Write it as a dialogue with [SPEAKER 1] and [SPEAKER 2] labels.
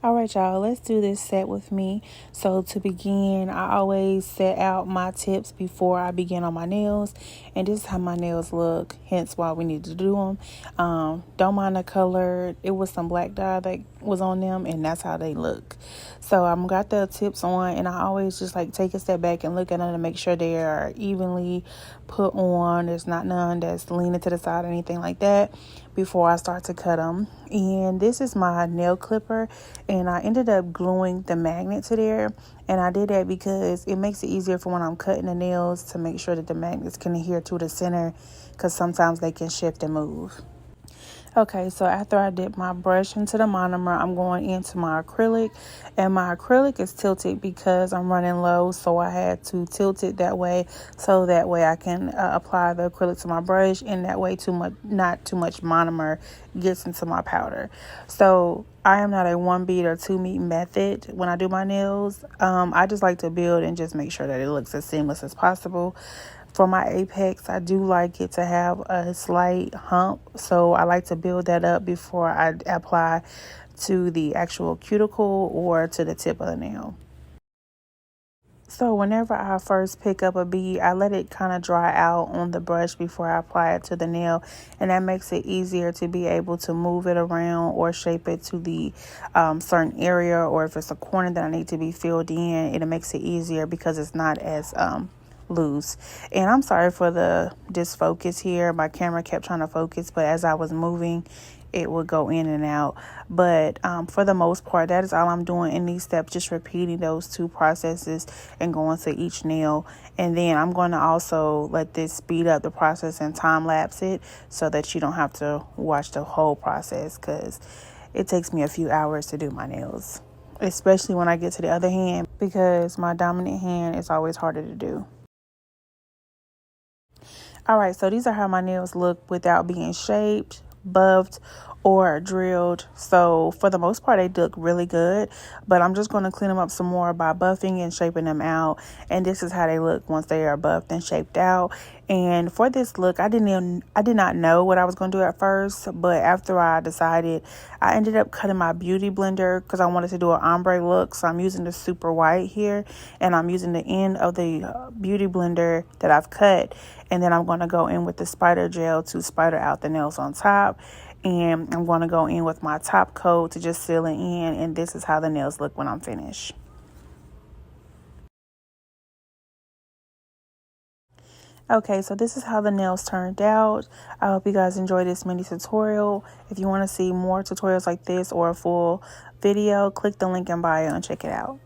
[SPEAKER 1] All right, y'all, let's do this set with me. So to begin, I always set out my tips before I begin on my nails, and this is how my nails look, hence why we need to do them. Don't mind the color. It was some black dye that was on them, and that's how they look. So I'm got the tips on, and I always just like take a step back and look at them to make sure they are evenly put on. There's not none that's leaning to the side or anything like that before I start to cut them. And this is my nail clipper, and I ended up gluing the magnet to there, and I did that because it makes it easier for when I'm cutting the nails to make sure that the magnets can adhere to the center, because sometimes they can shift and move. Okay, so after I dip my brush into the monomer, I'm going into my acrylic, and my acrylic is tilted because I'm running low, so I had to tilt it that way, so that way I can apply the acrylic to my brush, and that way not too much monomer gets into my powder. So I am not a 1 bead or 2 bead method when I do my nails. I just like to build and just make sure that it looks as seamless as possible. For my apex, I do like it to have a slight hump, so I like to build that up before I apply to the actual cuticle or to the tip of the nail. So whenever I first pick up a bead, I let it kind of dry out on the brush before I apply it to the nail, and that makes it easier to be able to move it around or shape it to the certain area, or if it's a corner that I need to be filled in, it makes it easier because it's not as loose. And I'm sorry for the disfocus here. My camera kept trying to focus, but as I was moving, it would go in and out. But for the most part, that is all I'm doing in these steps, just repeating those two processes and going to each nail. And then I'm going to also let this speed up the process and time lapse it so that you don't have to watch the whole process, because it takes me a few hours to do my nails, especially when I get to the other hand, because my dominant hand is always harder to do. All right, so these are how my nails look without being shaped, buffed, or drilled. So for the most part, they look really good, but I'm just going to clean them up some more by buffing and shaping them out. And this is how they look once they are buffed and shaped out. And for this look, I did not know what I was going to do at first, but after I decided, I ended up cutting my beauty blender because I wanted to do an ombre look. So I'm using the super white here, and I'm using the end of the beauty blender that I've cut, and then I'm going to go in with the spider gel to spider out the nails on top. And I'm going to go in with my top coat to just seal it in, and this is how the nails look when I'm finished. Okay, so this is how the nails turned out. I hope you guys enjoyed this mini tutorial. If you want to see more tutorials like this or a full video, click the link in bio and check it out.